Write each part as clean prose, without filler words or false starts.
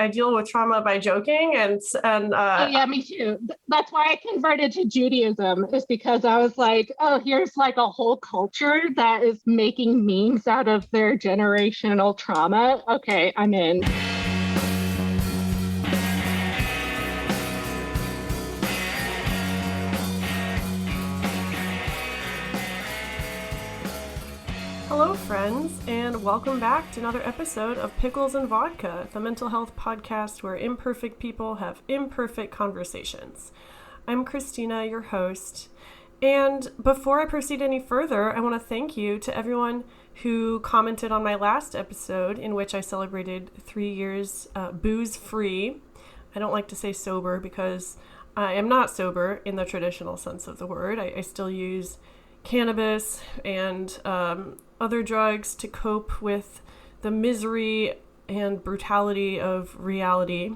I deal with trauma by joking Oh yeah, me too. That's why I converted to Judaism, is because I was like, oh, here's like a whole culture that is making memes out of their generational trauma. Okay, I'm in. Hello, friends, and welcome back to another episode of Pickles and Vodka, the mental health podcast where imperfect people have imperfect conversations. I'm Christina, your host, and before I proceed any further, I want to thank you to everyone who commented on my last episode in which I celebrated 3 years booze-free. I don't like to say sober because I am not sober in the traditional sense of the word. I still use cannabis and other drugs to cope with the misery and brutality of reality.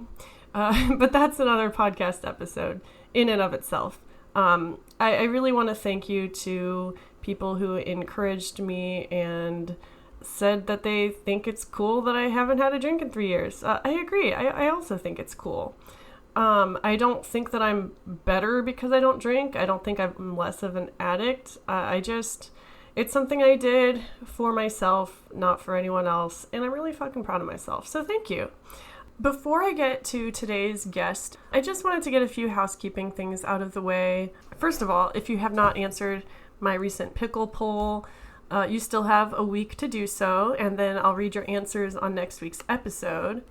But that's another podcast episode in and of itself. I really want to thank you to people who encouraged me and said that they think it's cool that I haven't had a drink in 3 years. I agree. I also think it's cool. I don't think that I'm better because I don't drink. I don't think I'm less of an addict. It's something I did for myself, not for anyone else, and I'm really fucking proud of myself. So thank you. Before I get to today's guest, I just wanted to get a few housekeeping things out of the way. First of all, if you have not answered my recent pickle poll, you still have a week to do so, and then I'll read your answers on next week's episode.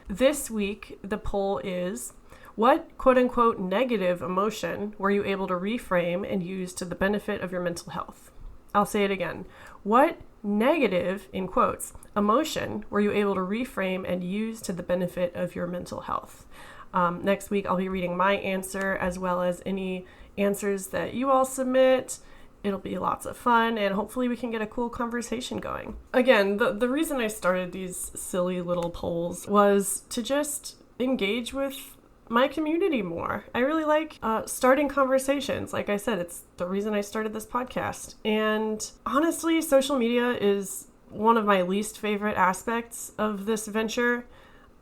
This week, the poll is: what quote-unquote negative emotion were you able to reframe and use to the benefit of your mental health? I'll say it again. What negative, in quotes, emotion were you able to reframe and use to the benefit of your mental health? Next week, I'll be reading my answer as well as any answers that you all submit. It'll be lots of fun, and hopefully we can get a cool conversation going. Again, the reason I started these silly little polls was to just engage with my community more. I really like starting conversations. Like I said, it's the reason I started this podcast. And honestly, social media is one of my least favorite aspects of this venture.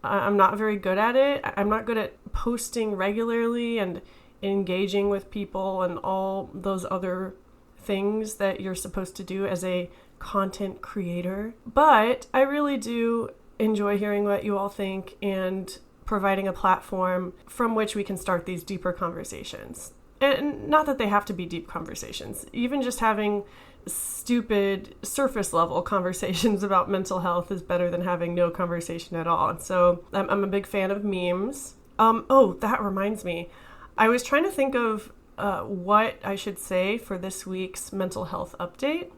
I'm not very good at it. I'm not good at posting regularly and engaging with people and all those other things that you're supposed to do as a content creator. But I really do enjoy hearing what you all think and providing a platform from which we can start these deeper conversations. And not that they have to be deep conversations. Even just having stupid surface level conversations about mental health is better than having no conversation at all. And so I'm a big fan of memes. Oh, that reminds me. I was trying to think of what I should say for this week's mental health update,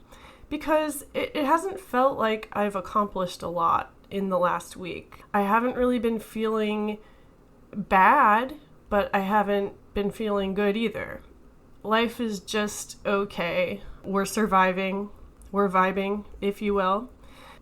because it hasn't felt like I've accomplished a lot in the last week. I haven't really been feeling bad, but I haven't been feeling good either. Life is just okay. We're surviving. We're vibing, if you will.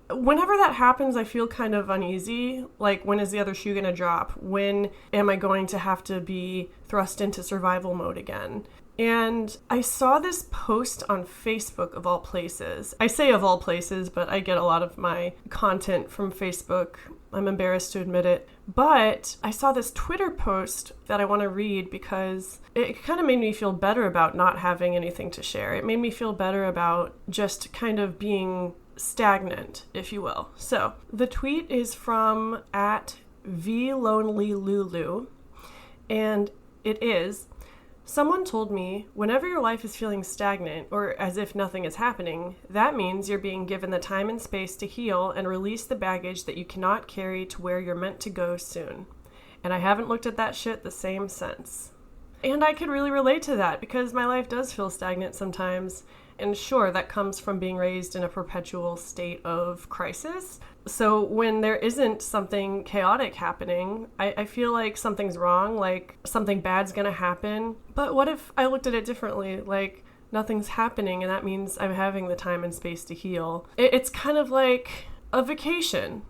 Whenever that happens, I feel kind of uneasy. Like, when is the other shoe going to drop? When am I going to have to be thrust into survival mode again? And I saw this post on Facebook, of all places. I say of all places, but I get a lot of my content from Facebook. I'm embarrassed to admit it. But I saw this Twitter post that I want to read because it kind of made me feel better about not having anything to share. It made me feel better about just kind of being stagnant, if you will. So the tweet is from @VLonelyLulu, and it is: someone told me, whenever your life is feeling stagnant or as if nothing is happening, that means you're being given the time and space to heal and release the baggage that you cannot carry to where you're meant to go soon. And I haven't looked at that shit the same since. And I could really relate to that because my life does feel stagnant sometimes. And sure, that comes from being raised in a perpetual state of crisis. So when there isn't something chaotic happening, I feel like something's wrong, like something bad's gonna happen. But what if I looked at it differently? Like, nothing's happening, and that means I'm having the time and space to heal. It's kind of like a vacation,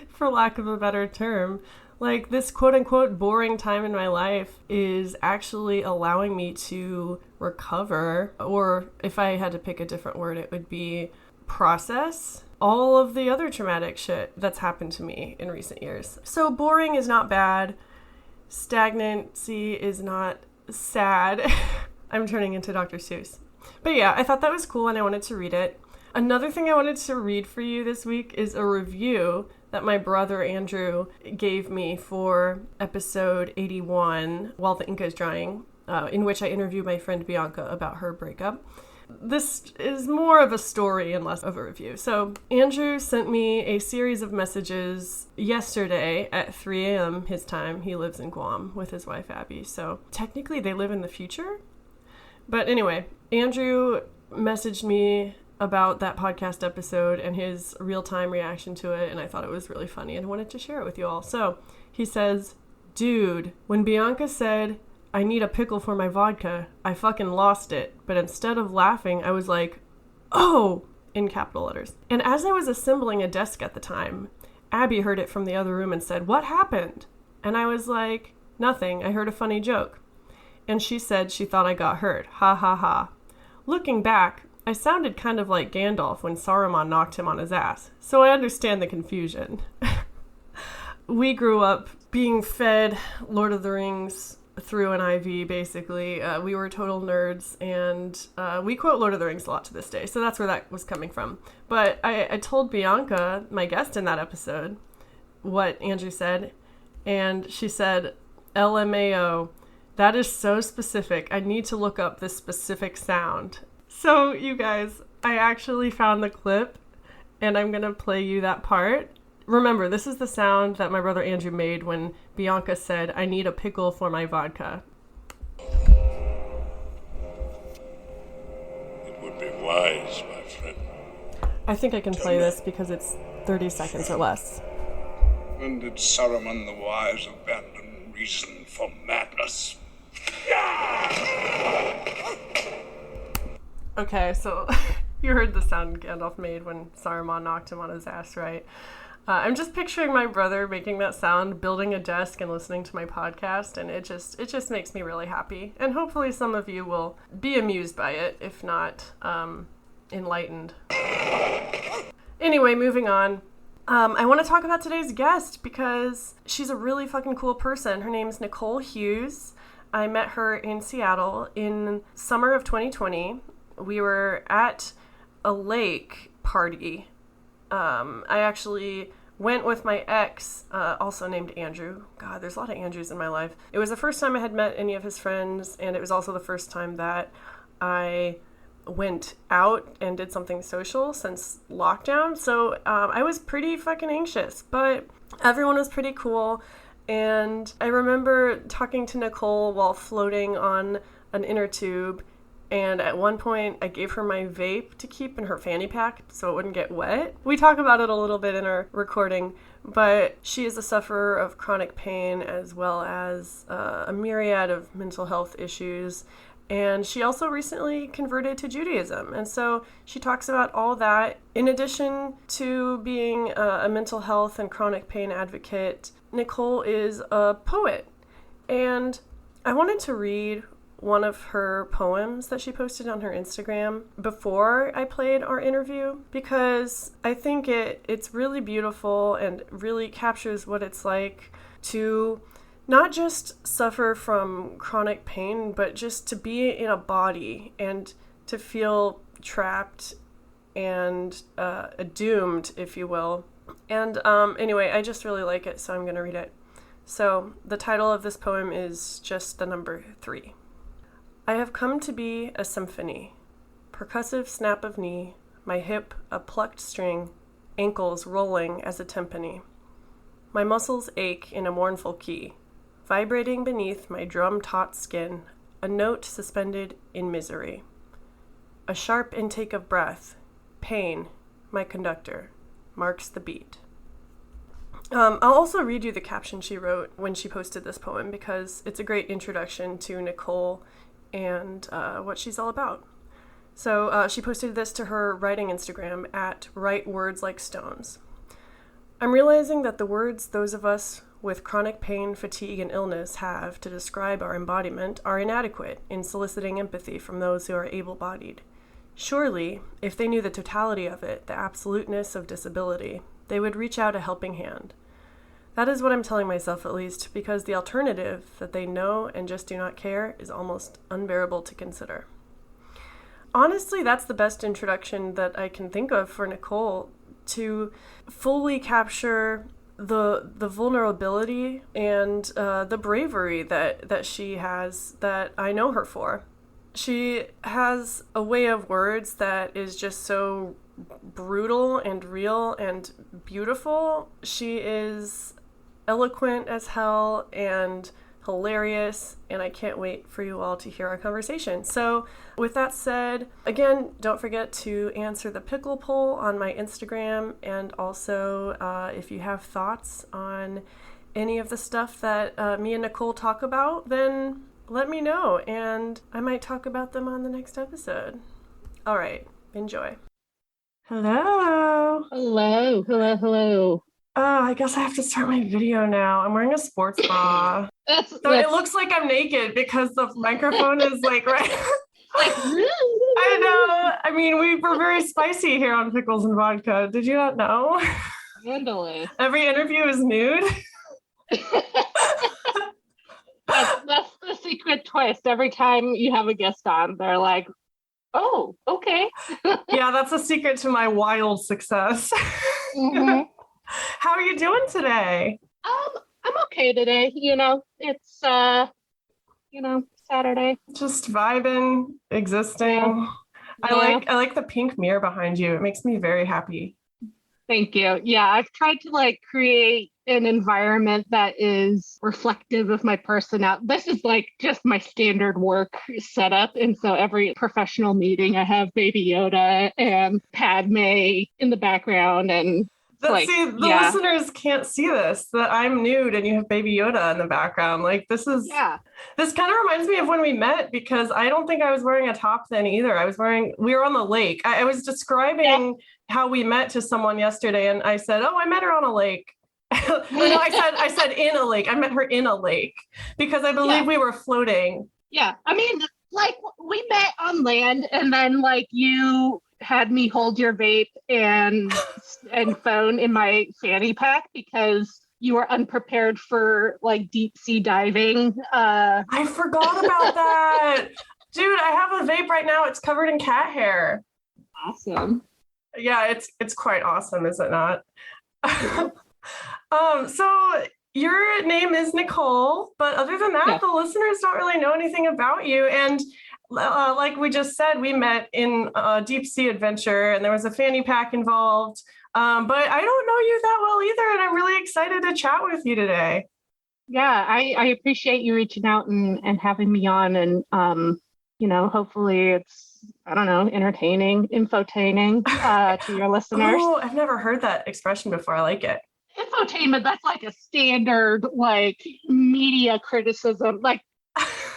for lack of a better term. Like, this quote-unquote boring time in my life is actually allowing me to recover, or if I had to pick a different word, it would be process all of the other traumatic shit that's happened to me in recent years. So boring is not bad. Stagnancy is not sad. I'm turning into Dr. Seuss. But yeah, I thought that was cool and I wanted to read it. Another thing I wanted to read for you this week is a review that my brother Andrew gave me for episode 81, While the Ink is Drying, in which I interviewed my friend Bianca about her breakup. This is more of a story and less of a review. So Andrew sent me a series of messages yesterday at 3 a.m. his time. He lives in Guam with his wife Abby, so technically they live in the future. But anyway, Andrew messaged me about that podcast episode and his real-time reaction to it, and I thought it was really funny and I wanted to share it with you all. So he says, "Dude, when Bianca said, 'I need a pickle for my vodka,' I fucking lost it. But instead of laughing, I was like, 'Oh!' in capital letters. And as I was assembling a desk at the time, Abby heard it from the other room and said, 'What happened?' And I was like, 'Nothing, I heard a funny joke.' And she said she thought I got hurt. Ha ha ha. Looking back, I sounded kind of like Gandalf when Saruman knocked him on his ass, so I understand the confusion." We grew up being fed Lord of the Rings through an IV, basically. We were total nerds, and we quote Lord of the Rings a lot to this day, so that's where that was coming from. But I told Bianca, my guest in that episode, what Andrew said, and she said, "LMAO, that is so specific. I need to look up this specific sound." So, you guys, I actually found the clip, and I'm going to play you that part. Remember, this is the sound that my brother Andrew made when Bianca said, "I need a pickle for my vodka." It would be wise, my friend. I think I can play this because it's 30 seconds or less. When did Saruman the Wise abandon reason for madness? Okay, so you heard the sound Gandalf made when Saruman knocked him on his ass, right? I'm just picturing my brother making that sound, building a desk and listening to my podcast, and it just makes me really happy. And hopefully some of you will be amused by it, if not enlightened. Anyway, moving on. I want to talk about today's guest because she's a really fucking cool person. Her name's Nikkole Hughes. I met her in Seattle in summer of 2020. We were at a lake party. I actually went with my ex, also named Andrew. God, there's a lot of Andrews in my life. It was the first time I had met any of his friends, and it was also the first time that I went out and did something social since lockdown. So I was pretty fucking anxious, but everyone was pretty cool. And I remember talking to Nikkole while floating on an inner tube. And at one point, I gave her my vape to keep in her fanny pack so it wouldn't get wet. We talk about it a little bit in our recording, but she is a sufferer of chronic pain as well as a myriad of mental health issues. And she also recently converted to Judaism. And so she talks about all that. In addition to being a mental health and chronic pain advocate, Nikkole is a poet. And I wanted to read one of her poems that she posted on her Instagram before I played our interview, because I think it's really beautiful and really captures what it's like to not just suffer from chronic pain, but just to be in a body and to feel trapped and doomed, if you will. And anyway, I just really like it, so I'm going to read it. So the title of this poem is just the number 3. I have come to be a symphony, percussive snap of knee, my hip a plucked string, ankles rolling as a timpani. My muscles ache in a mournful key, vibrating beneath my drum-taut skin, a note suspended in misery. A sharp intake of breath, pain, my conductor, marks the beat. I'll also read you the caption she wrote when she posted this poem because it's a great introduction to Nikkole and what she's all about. So she posted this to her writing Instagram at Write Words Like Stones. I'm realizing that the words those of us with chronic pain, fatigue, and illness have to describe our embodiment are inadequate in soliciting empathy from those who are able-bodied. Surely, if they knew the totality of it, the absoluteness of disability, they would reach out a helping hand. That is what I'm telling myself, at least, because the alternative, that they know and just do not care, is almost unbearable to consider. Honestly, that's the best introduction that I can think of for Nikkole, to fully capture the vulnerability and the bravery that she has, that I know her for. She has a way of words that is just so brutal and real and beautiful. She is eloquent as hell and hilarious, and I can't wait for you all to hear our conversation. So with that said, again, don't forget to answer the pickle poll on my Instagram, and also if you have thoughts on any of the stuff that me and Nikkole talk about, then let me know, and I might talk about them on the next episode. All right, enjoy. Hello. Hello. Oh, I guess I have to start my video now. I'm wearing a sports bra. It looks like I'm naked because the microphone is like right. I know. I mean, we're very spicy here on Pickles and Vodka. Did you not know? Handily. Every interview is nude. That's the secret twist. Every time you have a guest on, they're like, oh, okay. Yeah, that's a secret to my wild success. Mm-hmm. How are you doing today? I'm okay today. It's Saturday. Just vibing, existing. Yeah. I like the pink mirror behind you. It makes me very happy. Thank you. Yeah, I've tried to create an environment that is reflective of my personality. This is just my standard work setup. And so every professional meeting, I have Baby Yoda and Padme in the background. And listeners can't see this, that I'm nude and you have Baby Yoda in the background. This kind of reminds me of when we met, because I don't think I was wearing a top then either. We were on the lake. I was describing how we met to someone yesterday, and I said, oh, I met her on a lake. No, I said in a lake. I met her in a lake because I believe we were floating. Yeah. I mean, we met on land, and then you had me hold your vape and phone in my fanny pack because you were unprepared for deep sea diving. I forgot about that. Dude, I have a vape right now. It's covered in cat hair. Awesome. Yeah, it's quite awesome, is it not? So your name is Nikkole, but other than that, the listeners don't really know anything about you. And like we just said, we met in a deep sea adventure, and there was a fanny pack involved. But I don't know you that well either, and I'm really excited to chat with you today. Yeah, I appreciate you reaching out and having me on, and hopefully it's, I don't know, entertaining, infotaining to your listeners. Oh, I've never heard that expression before. I like it. Infotainment, that's a standard media criticism,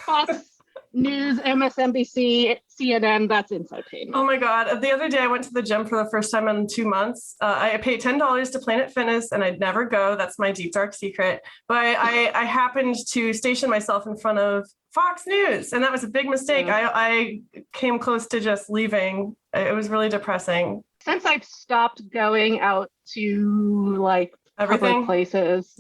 Fox News, MSNBC, CNN, that's infotainment. Oh my God. The other day I went to the gym for the first time in 2 months. I paid $10 to Planet Fitness, and I'd never go. That's my deep, dark secret. But I happened to station myself in front of Fox News, and that was a big mistake. Yeah. I came close to just leaving. It was really depressing. Since I've stopped going out to public places,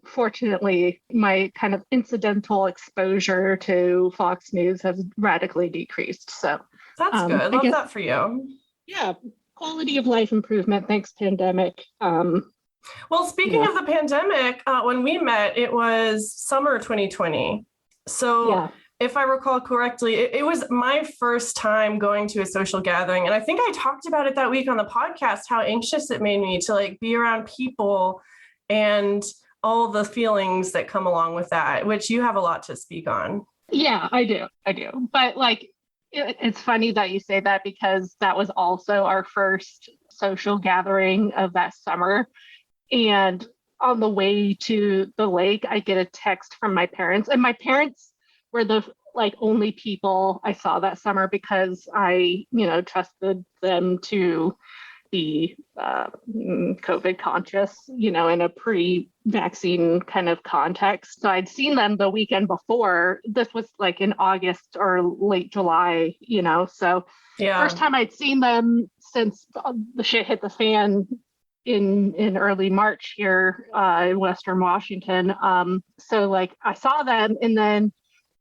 fortunately, my kind of incidental exposure to Fox News has radically decreased. So that's good. I love that for you. Yeah, quality of life improvement. Thanks, pandemic. Well, speaking of the pandemic, when we met, it was summer 2020. So if I recall correctly, it was my first time going to a social gathering. And I think I talked about it that week on the podcast, how anxious it made me to be around people and all the feelings that come along with that, which you have a lot to speak on. Yeah, I do. But it's funny that you say that, because that was also our first social gathering of that summer. And on the way to the lake, I get a text from my parents, and my parents were the only people I saw that summer, because I, trusted them to be COVID conscious, in a pre-vaccine kind of context. So I'd seen them the weekend before. This was like in August or late July, so first time I'd seen them since the shit hit the fan in early March here in Western Washington. So like I saw them, and then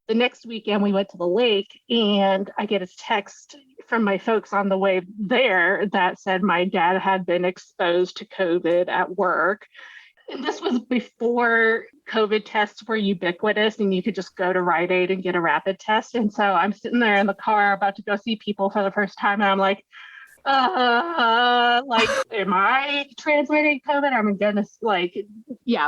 the next weekend we went to the lake, and I get a text from my folks on the way there that said my dad had been exposed to COVID at work. And this was before COVID tests were ubiquitous and you could just go to Rite Aid and get a rapid test. And so I'm sitting there in the car about to go see people for the first time, and I'm like, am I transmitting COVID? I'm gonna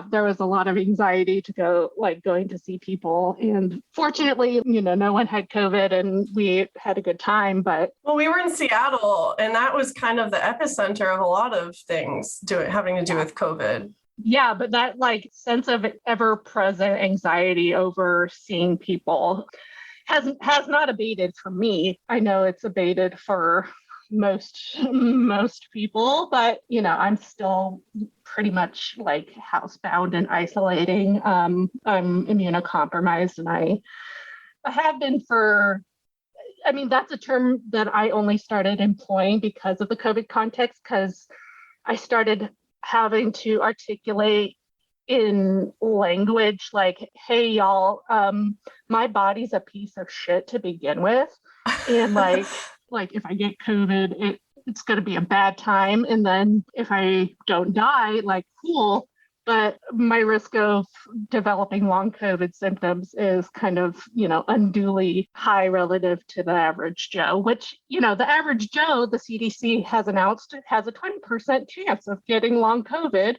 there was a lot of anxiety to go, going to see people. And fortunately, no one had COVID and we had a good time. But well, we were in Seattle, and that was kind of the epicenter of a lot of things having to do with COVID. Yeah, but that sense of ever-present anxiety over seeing people has not abated for me. I know it's abated for most people, but I'm still pretty much housebound and isolating. I'm immunocompromised, and I have been that's a term that I only started employing because of the COVID context, because I started having to articulate in language like, hey y'all, my body's a piece of shit to begin with, and if I get COVID, it's going to be a bad time. And then if I don't die, cool. But my risk of developing long COVID symptoms is kind of, unduly high relative to the average Joe, which, the average Joe, the CDC has announced, has a 20% chance of getting long COVID,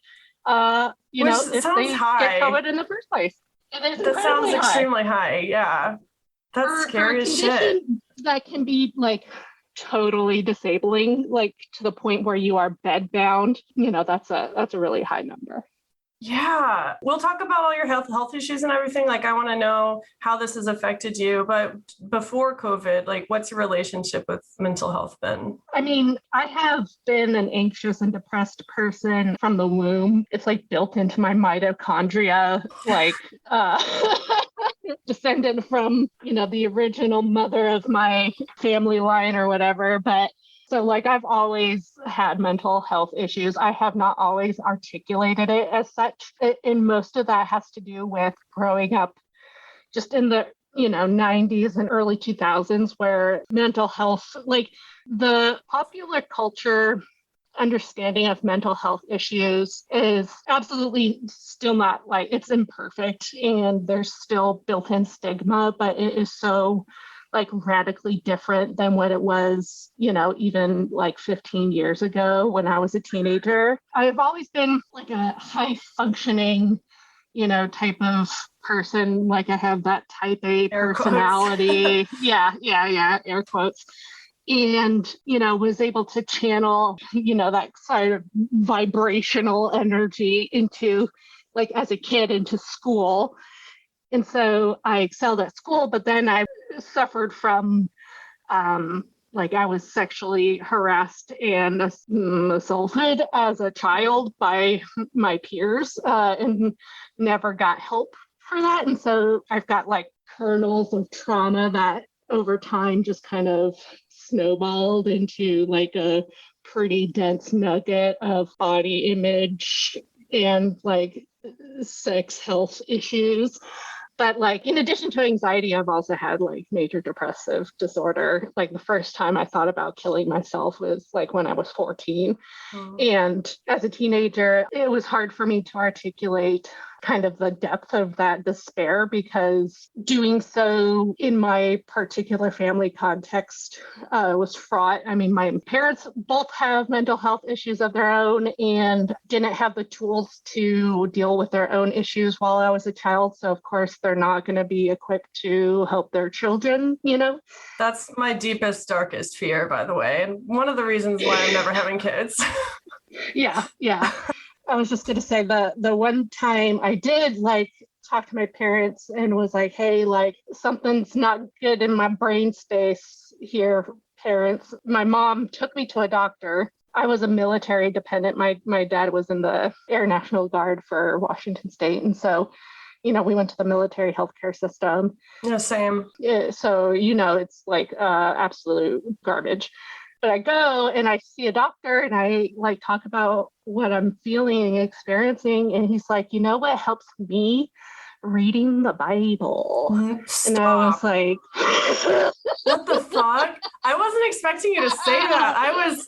if they get COVID in the first place. That sounds extremely high. Yeah. That's scary as shit. That can be totally disabling, to the point where you are bedbound. That's a really high number. Yeah. We'll talk about all your health issues and everything. I want to know how this has affected you. But before COVID, what's your relationship with mental health been? I have been an anxious and depressed person from the womb. It's built into my mitochondria, descendant from, the original mother of my family line or whatever. But so I've always had mental health issues. I have not always articulated it as such. And most of that has to do with growing up just in the, 90s and early 2000s, where mental health, the popular culture understanding of mental health issues is absolutely still not it's imperfect, and there's still built-in stigma, but it is so radically different than what it was, even 15 years ago when I was a teenager. I've always been a high functioning, type of person. I have that type A air personality. Yeah, air quotes. And, was able to channel, that sort of vibrational energy into, as a kid, into school. And so I excelled at school, but then I suffered from, I was sexually harassed and assaulted as a child by my peers, and never got help for that. And so I've got kernels of trauma that over time just kind of snowballed into a pretty dense nugget of body image and sex health issues. But in addition to anxiety, I've also had major depressive disorder. The first time I thought about killing myself was when I was 14. And as a teenager, it was hard for me to articulate kind of the depth of that despair, because doing so in my particular family context was fraught. My parents both have mental health issues of their own and didn't have the tools to deal with their own issues while I was a child. So of course, they're not going to be equipped to help their children, That's my deepest, darkest fear, by the way. And one of the reasons why I'm never having kids. Yeah. I was just going to say the one time I did talk to my parents and was hey, something's not good in my brain space here, parents. My mom took me to a doctor. I was a military dependent. My dad was in the Air National Guard for Washington State. And so, we went to the military healthcare system. Yeah, same. So, it's like absolute garbage. But I go and I see a doctor and I like talk about what I'm feeling and experiencing. And he's like, you know what helps me? Reading the Bible. Stop. And I was like, what the fuck? I wasn't expecting you to say that.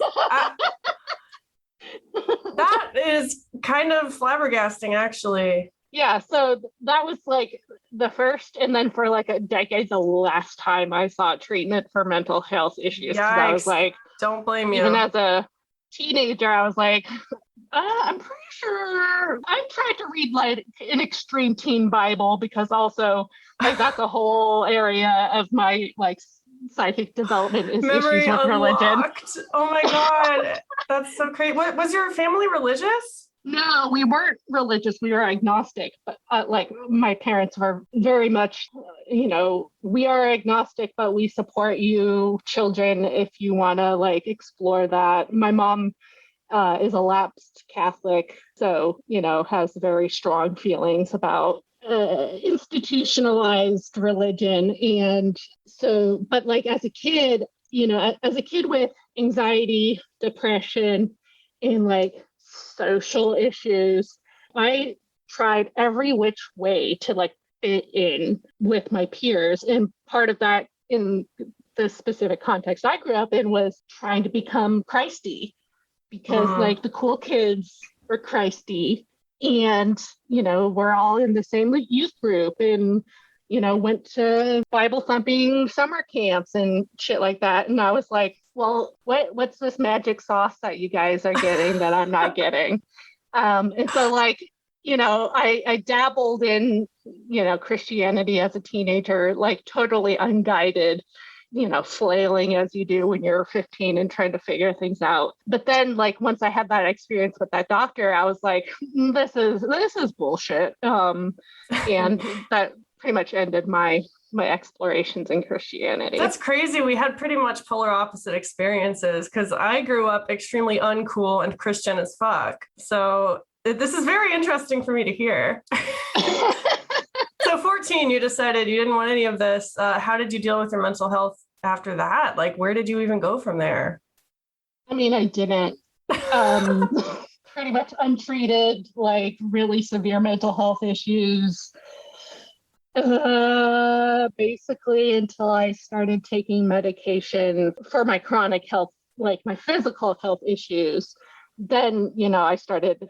That is kind of flabbergasting, actually. Yeah, so that was like the first, and then for like a decade, the last time I sought treatment for mental health issues. Yikes. I was like, don't blame you. Even as a teenager, I was like, I'm pretty sure I tried to read like an extreme teen Bible, because also like that's a whole area of my like psychic development is Memory issues with unlocked. religion. Oh my God. That's so crazy. What was your family religious? No, we weren't religious. We were agnostic, but like my parents were very much, we are agnostic, but we support you children if you want to like explore that. My mom is a lapsed Catholic, so, has very strong feelings about institutionalized religion. And so, but like as a kid, with anxiety, depression, and like social issues, I tried every which way to like fit in with my peers. And part of that in the specific context I grew up in was trying to become Christy, because like the cool kids were Christy, and we're all in the same youth group, and went to Bible thumping summer camps and shit like that. And I was like, well, what's this magic sauce that you guys are getting that I'm not getting? And so like, I dabbled in, Christianity as a teenager, like totally unguided, flailing as you do when you're 15 and trying to figure things out. But then like, once I had that experience with that doctor, I was like, this is bullshit. And that pretty much ended my explorations in Christianity. That's crazy. We had pretty much polar opposite experiences, because I grew up extremely uncool and Christian as fuck. So this is very interesting for me to hear. So 14, you decided you didn't want any of this. How did you deal with your mental health after that? Like, where did you even go from there? I mean, I didn't. Pretty much untreated, like really severe mental health issues. Basically until I started taking medication for my chronic health, like my physical health issues. Then, I started,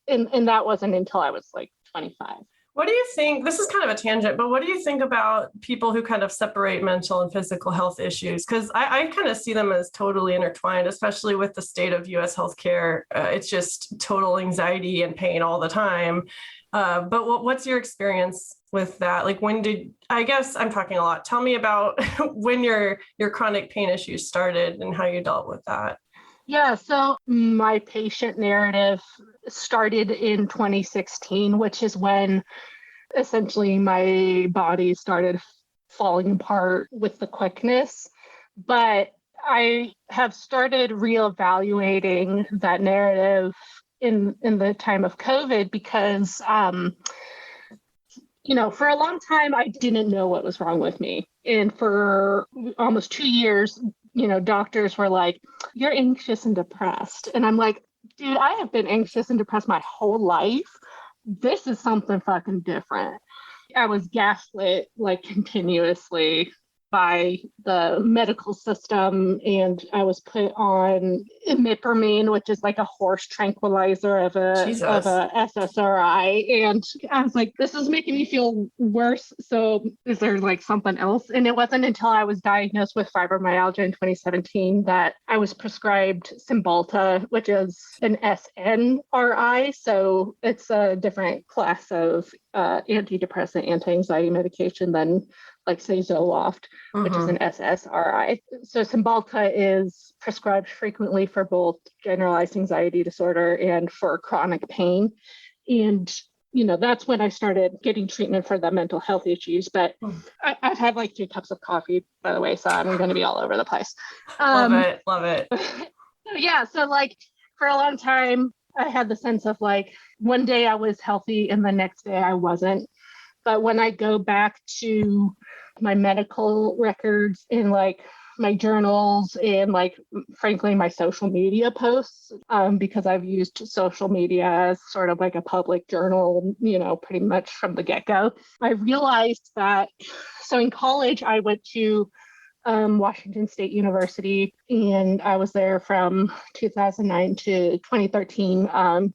and that wasn't until I was like 25. What do you think? This is kind of a tangent, but what do you think about people who kind of separate mental and physical health issues? Because I kind of see them as totally intertwined, especially with the state of U.S. healthcare. It's just total anxiety and pain all the time. But what's your experience with that? Like, I guess I'm talking a lot. Tell me about when your chronic pain issues started and how you dealt with that. Yeah, so my patient narrative started in 2016, which is when essentially my body started falling apart with the quickness. But I have started reevaluating that narrative in the time of COVID, because, for a long time, I didn't know what was wrong with me. And for almost 2 years, doctors were like, you're anxious and depressed. And I'm like, dude, I have been anxious and depressed my whole life. This is something fucking different. I was gaslit like continuously by the medical system, and I was put on imipramine, which is like a horse tranquilizer of a SSRI. And I was like, this is making me feel worse. So is there like something else? And it wasn't until I was diagnosed with fibromyalgia in 2017 that I was prescribed Cymbalta, which is an SNRI. So it's a different class of antidepressant, anti-anxiety medication than like say Zoloft, which is an SSRI. So Cymbalta is prescribed frequently for both generalized anxiety disorder and for chronic pain. And, that's when I started getting treatment for the mental health issues. But I've had like 2 cups of coffee, by the way, so I'm going to be all over the place. Love it. Yeah, so like for a long time, I had the sense of like one day I was healthy and the next day I wasn't. But when I go back to my medical records and like my journals and like frankly my social media posts, because I've used social media as sort of like a public journal, pretty much from the get-go, I realized that, so in college I went to Washington State University, and I was there from 2009 to 2013.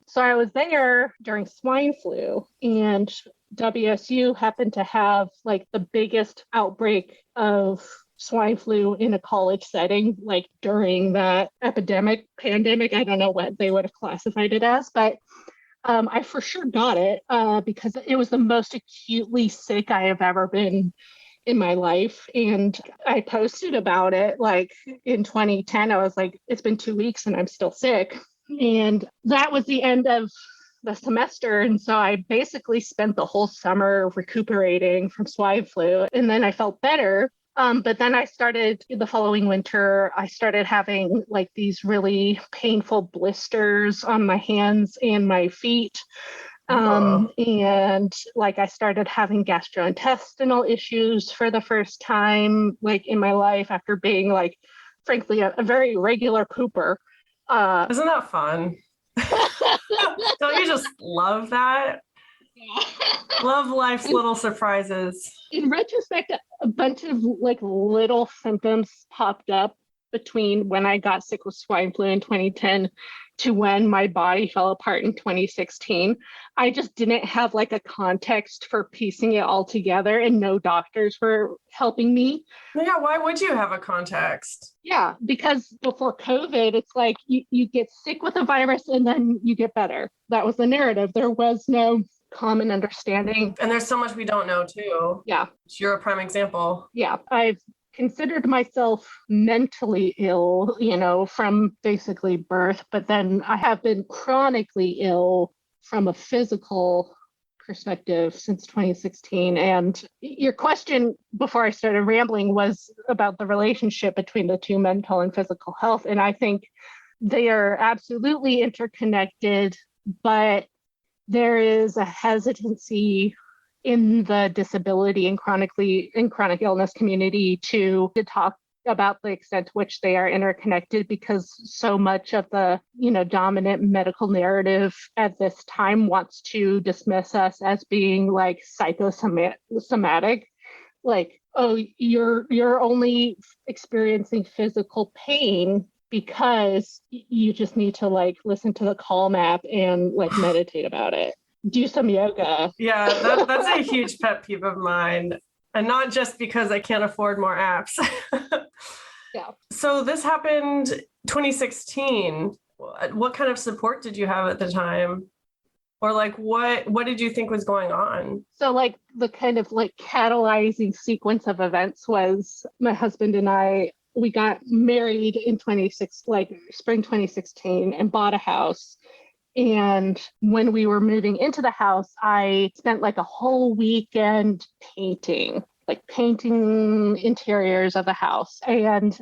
So I was there during swine flu, and WSU happened to have like the biggest outbreak of swine flu in a college setting, like during that pandemic. I don't know what they would have classified it as, but I for sure got it because it was the most acutely sick I have ever been in my life. And I posted about it like in 2010. I was like, it's been 2 weeks and I'm still sick. And that was the end of the semester. And so I basically spent the whole summer recuperating from swine flu. And then I felt better. But then the following winter, I started having like these really painful blisters on my hands and my feet. And like I started having gastrointestinal issues for the first time, like in my life, after being like, frankly, a very regular pooper. Isn't that fun? Don't you just love that? Yeah. Love life's little surprises. In retrospect, a bunch of like little symptoms popped up between when I got sick with swine flu in 2010 to when my body fell apart in 2016. I just didn't have like a context for piecing it all together, and no doctors were helping me. Yeah, why would you have a context? Yeah, because before COVID, it's like you get sick with a virus and then you get better. That was the narrative. There was no common understanding. And there's so much we don't know too. Yeah. You're a prime example. Yeah. I've considered myself mentally ill, from basically birth, but then I have been chronically ill from a physical perspective since 2016. And your question before I started rambling was about the relationship between the two, mental and physical health. And I think they are absolutely interconnected, but there is a hesitancy in the disability and chronic illness community to talk about the extent to which they are interconnected, because so much of the dominant medical narrative at this time wants to dismiss us as being like psychosomatic, like, oh, you're only experiencing physical pain because you just need to like listen to the Calm app and like meditate about it. Do some yoga. Yeah, that's a huge pet peeve of mine. And not just because I can't afford more apps. Yeah. So this happened 2016. What kind of support did you have at the time? Or like what did you think was going on? So like the kind of like catalyzing sequence of events was my husband and I, we got married in spring 2016 and bought a house. And when we were moving into the house, I spent like a whole weekend painting interiors of the house. And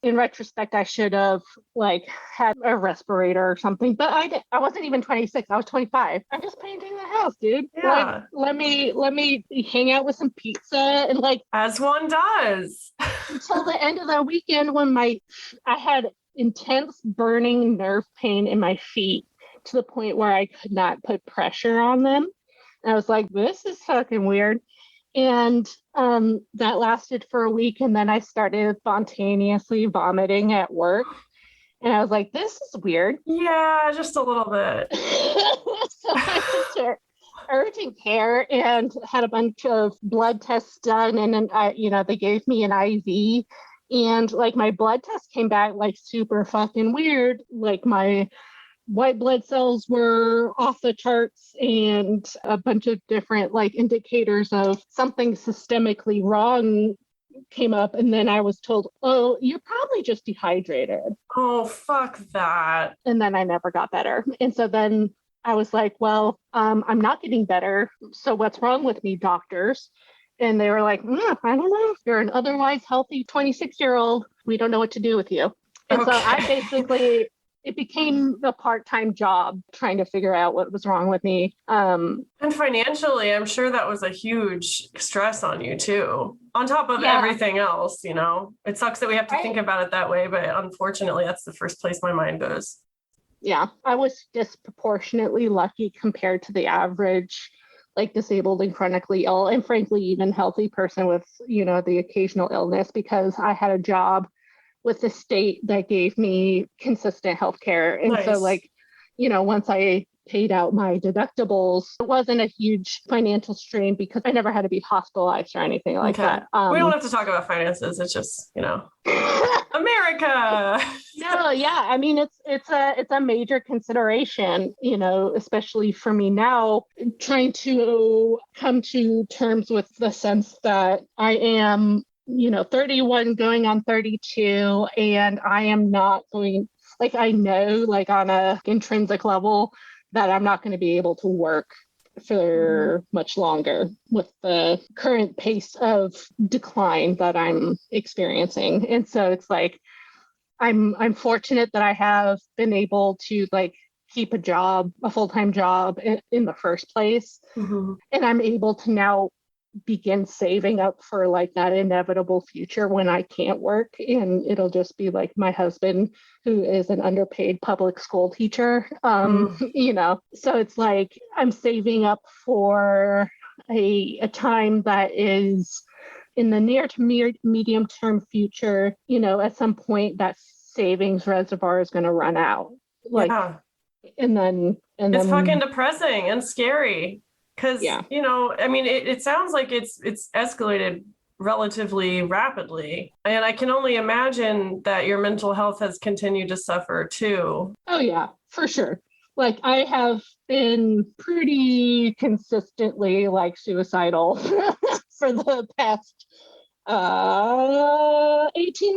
in retrospect, I should have like had a respirator or something, but I wasn't even 26. I was 25. I'm just painting the house, dude. Yeah. Let me hang out with some pizza and like, as one does, until the end of the weekend when I had intense burning nerve pain in my feet, to the point where I could not put pressure on them. And I was like, this is fucking weird. And that lasted for a week. And then I started spontaneously vomiting at work. And I was like, this is weird. Yeah, just a little bit. So I went to urgent care and had a bunch of blood tests done. And then, they gave me an IV. And like my blood test came back like super fucking weird. Like my white blood cells were off the charts, and a bunch of different like indicators of something systemically wrong came up. And then I was told, oh, you're probably just dehydrated. Oh, fuck that. And then I never got better. And so then I was like, well, I'm not getting better. So what's wrong with me, doctors? And they were like, I don't know. You're an otherwise healthy 26-year-old. We don't know what to do with you. And so I Okay. basically, it became a part-time job trying to figure out what was wrong with me. And financially, I'm sure that was a huge stress on you too, on top of Yeah, everything else, you know. It sucks that we have to think I about it that way, but unfortunately, that's the first place my mind goes. yeah, I was disproportionately lucky compared to the average, like disabled and chronically ill, and frankly, even healthy person with, the occasional illness because I had a job with the state that gave me consistent health care. And so, Nice. like, once I paid out my deductibles, it wasn't a huge financial strain because I never had to be hospitalized or anything like Okay. that. We don't have to talk about finances. It's just, America. No, yeah. I mean, it's a major consideration, especially for me now, trying to come to terms with the sense that I am, 31 going on 32, and I am not going, like, I know, like, on a intrinsic level that I'm not going to be able to work for much longer with the current pace of decline that I'm experiencing. And so it's like I'm fortunate that I have been able to like keep a job, a full-time job in the first place. Mm-hmm. And I'm able to now begin saving up for like that inevitable future when I can't work. And it'll just be like my husband, who is an underpaid public school teacher. So it's like I'm saving up for a time that is in the near to medium term future, at some point that savings reservoir is going to run out. Like, Yeah. and then It's fucking depressing and scary because, yeah. I mean, it sounds like it's escalated relatively rapidly. And I can only imagine that your mental health has continued to suffer too. Oh yeah, for sure. Like I have been pretty consistently like suicidal for the past 18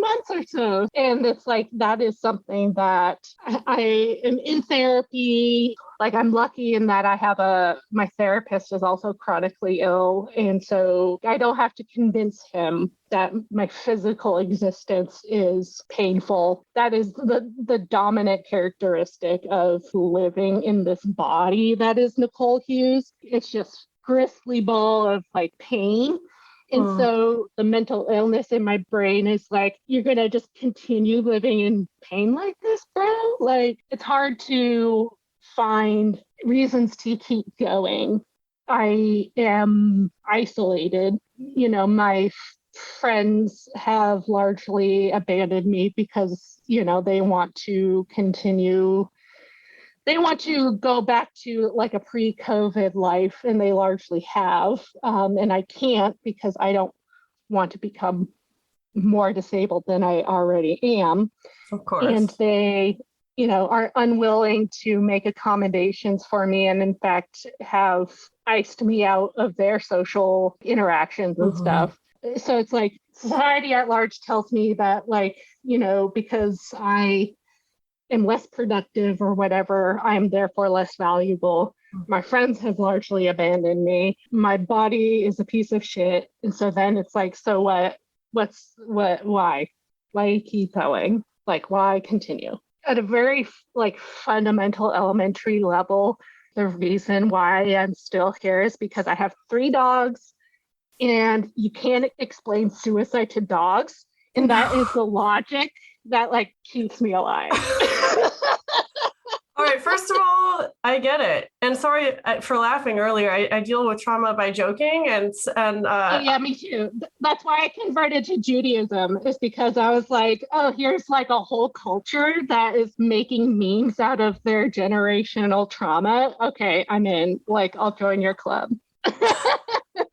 months or so. And it's like that is something that I am in therapy. Like I'm lucky in that I have my therapist is also chronically ill. And so I don't have to convince him that my physical existence is painful. That is the dominant characteristic of living in this body that is Nikkole Hughes. It's just gristly ball of like pain. And so the mental illness in my brain is like, you're going to just continue living in pain like this, bro? Like, it's hard to find reasons to keep going. I am isolated. My friends have largely abandoned me because, they want to continue. They want to go back to like a pre-COVID life, and they largely have. And I can't because I don't want to become more disabled than I already am. Of course. And they, are unwilling to make accommodations for me, and in fact have iced me out of their social interactions and stuff. So it's like society at large tells me that, like, because I am less productive or whatever, I'm therefore less valuable. My friends have largely abandoned me. My body is a piece of shit. And so then it's like, so what? Why? Why keep going? Like, why continue? At a very like fundamental elementary level, the reason why I'm still here is because I have 3 dogs, and you can't explain suicide to dogs. And that is the logic that like keeps me alive. All right, first of all, I get it. And sorry for laughing earlier. I deal with trauma by joking and Oh yeah, me too. That's why I converted to Judaism, is because I was like, oh, here's like a whole culture that is making memes out of their generational trauma. Okay, I'm in. Like, I'll join your club.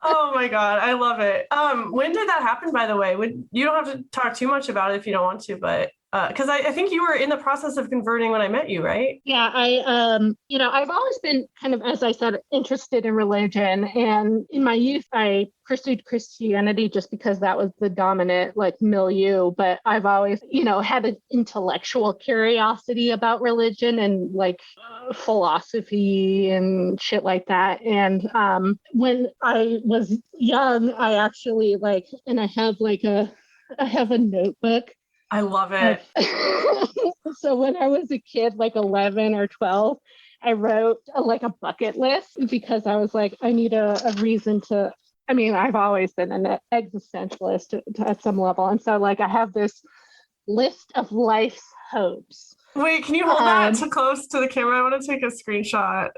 Oh my God, I love it. When did that happen, by the way? You don't have to talk too much about it if you don't want to, but because I think you were in the process of converting when I met you, right? Yeah, I've always been kind of, as I said, interested in religion. And in my youth, I pursued Christianity just because that was the dominant like milieu. But I've always, had an intellectual curiosity about religion and like philosophy and shit like that. And when I was young, I actually and I have a notebook I love it. So when I was a kid, like 11 or 12, I wrote like a bucket list because I was like, I need a reason to. I mean, I've always been an existentialist at some level. And so like I have this list of life's hopes. Wait, can you hold that too close to the camera? I want to take a screenshot.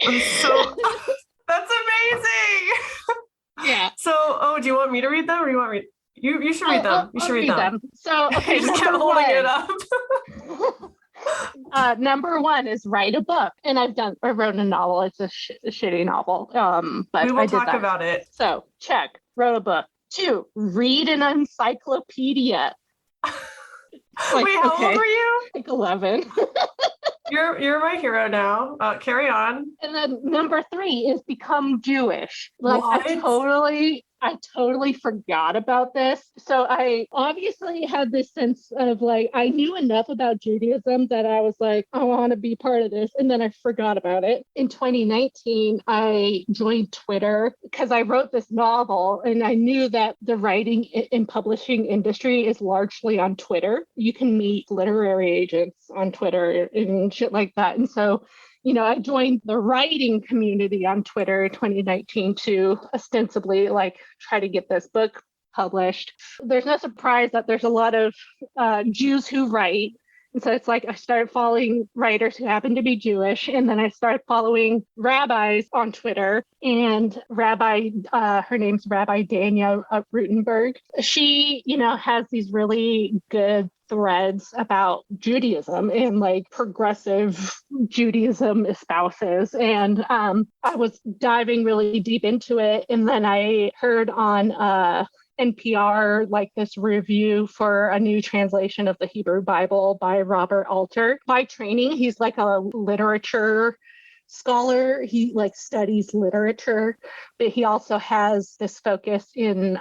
That's amazing. Yeah. So, do you want me to read them or you want me? You should read them. You should read them. So, okay, you just kept holding it up. Number one is write a book, and I wrote a novel. It's a shitty novel, but we will I did talk that. about it. So check, wrote a book. 2, read an encyclopedia. Wait, how old were you? Like 11. You're my hero now. Carry on. And then number 3 is become Jewish. Like what? I totally forgot about this. So I obviously had this sense of like, I knew enough about Judaism that I was like, I want to be part of this. And then I forgot about it. In 2019, I joined Twitter because I wrote this novel and I knew that the writing and publishing industry is largely on Twitter. You can meet literary agents on Twitter and shit like that. And so I joined the writing community on Twitter in 2019 to ostensibly like try to get this book published. There's no surprise that there's a lot of Jews who write. And so it's like I started following writers who happen to be Jewish. And then I started following rabbis on Twitter. And her name's Rabbi Danya Rutenberg. She, has these really good threads about Judaism and like progressive Judaism espouses. And I was diving really deep into it. And then I heard on NPR like this review for a new translation of the Hebrew Bible by Robert Alter. By training, he's like a literature scholar. He like studies literature, but he also has this focus in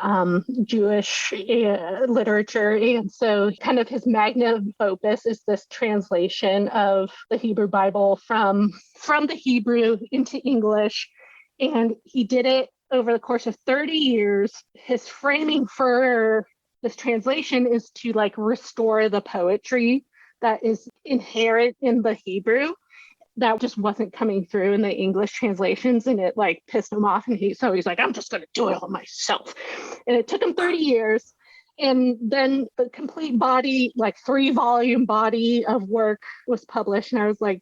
Jewish literature. And so kind of his magnum opus is this translation of the Hebrew Bible from the Hebrew into English. And he did it over the course of 30 years. His framing for this translation is to like restore the poetry that is inherent in the Hebrew that just wasn't coming through in the English translations, and it like pissed him off. And he's like, I'm just going to do it all myself. And it took him 30 years. And then the complete body, like 3-volume body of work was published. And I was like,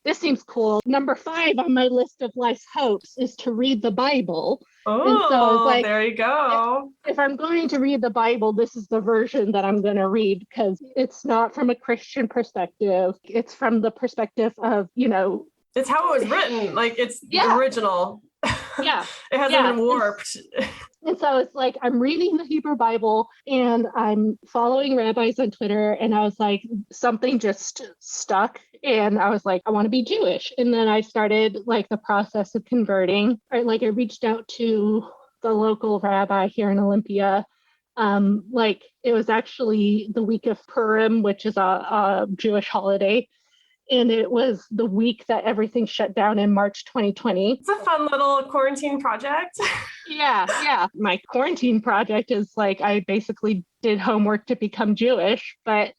this seems cool. Number 5 on my list of life's hopes is to read the Bible. Oh, and so I was like, there you go. If I'm going to read the Bible, this is the version that I'm going to read because it's not from a Christian perspective. It's from the perspective of, it's how it was written. Like it's original. Yeah. It hasn't been warped. And so it's like, I'm reading the Hebrew Bible and I'm following rabbis on Twitter. And I was like, something just stuck. And I was like, I want to be Jewish. And then I started like the process of converting. I reached out to the local rabbi here in Olympia. It was actually the week of Purim, which is a Jewish holiday. And it was the week that everything shut down in March 2020. It's a fun little quarantine project. Yeah. My quarantine project is like, I basically did homework to become Jewish. But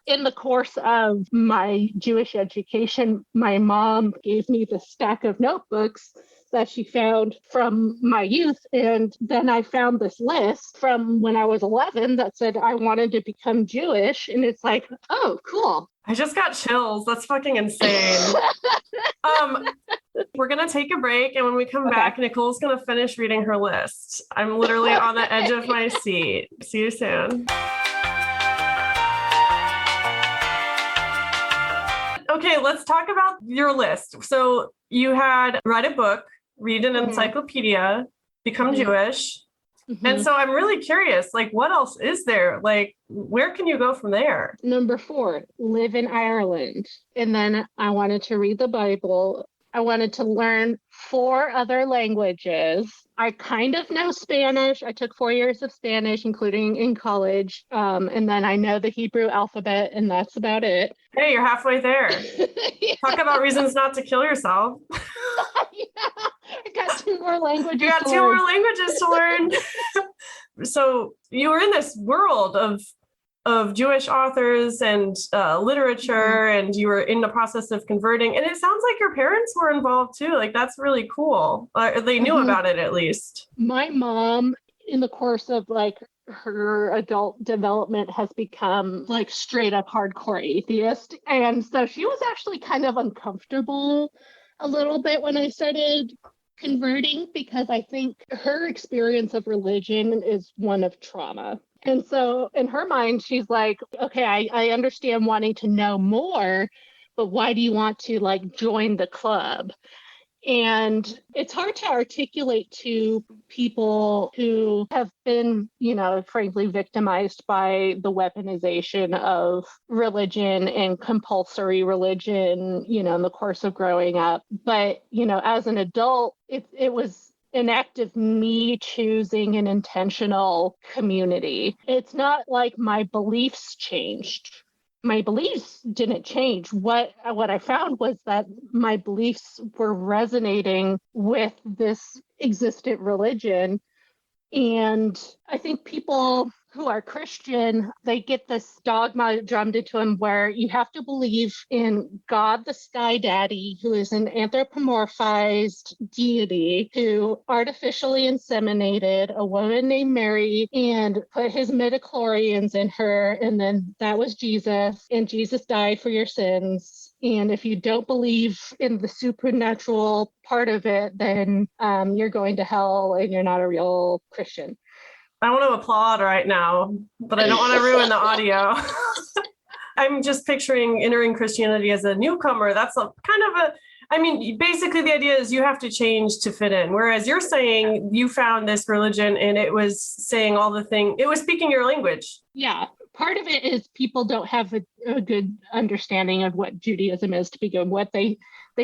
in the course of my Jewish education, my mom gave me this stack of notebooks that she found from my youth. And then I found this list from when I was 11 that said I wanted to become Jewish. And it's like, oh, cool. I just got chills. That's fucking insane. We're going to take a break. And when we come back, Nicole's going to finish reading her list. I'm literally on the edge of my seat. See you soon. Okay, let's talk about your list. So you had write a book, read an encyclopedia, become Jewish. And so I'm really curious, like, what else is there? Like, where can you go from there? Number 4, live in Ireland. And then I wanted to read the Bible. I wanted to learn 4 other languages. I kind of know Spanish. I took 4 years of Spanish, including in college. And then I know the Hebrew alphabet, and that's about it. Hey, you're halfway there. Talk about reasons not to kill yourself. I got 2 more languages. You got 2 more languages to learn. So you were in this world of of Jewish authors and literature, and you were in the process of converting. And it sounds like your parents were involved too. Like, that's really cool. They knew about it at least. My mom, in the course of like her adult development, has become like straight up hardcore atheist. And so she was actually kind of uncomfortable a little bit when I started converting, because I think her experience of religion is one of trauma. And so in her mind, she's like, okay, I understand wanting to know more, but why do you want to like join the club? And it's hard to articulate to people who have been, frankly, victimized by the weaponization of religion and compulsory religion, in the course of growing up. But, as an adult, it was an act of me choosing an intentional community. It's not like my beliefs changed. My beliefs didn't change. What I found was that my beliefs were resonating with this existent religion. And I think people who are Christian, they get this dogma drummed into them where you have to believe in God, the Sky Daddy, who is an anthropomorphized deity who artificially inseminated a woman named Mary and put his midichlorians in her. And then that was Jesus, and Jesus died for your sins. And if you don't believe in the supernatural part of it, then you're going to hell and you're not a real Christian. I want to applaud right now, but I don't want to ruin the audio. I'm just picturing entering Christianity as a newcomer. That's basically the idea is you have to change to fit in. Whereas you're saying you found this religion and it was saying all the things, it was speaking your language. Yeah. Part of it is people don't have a good understanding of what Judaism is to begin with. They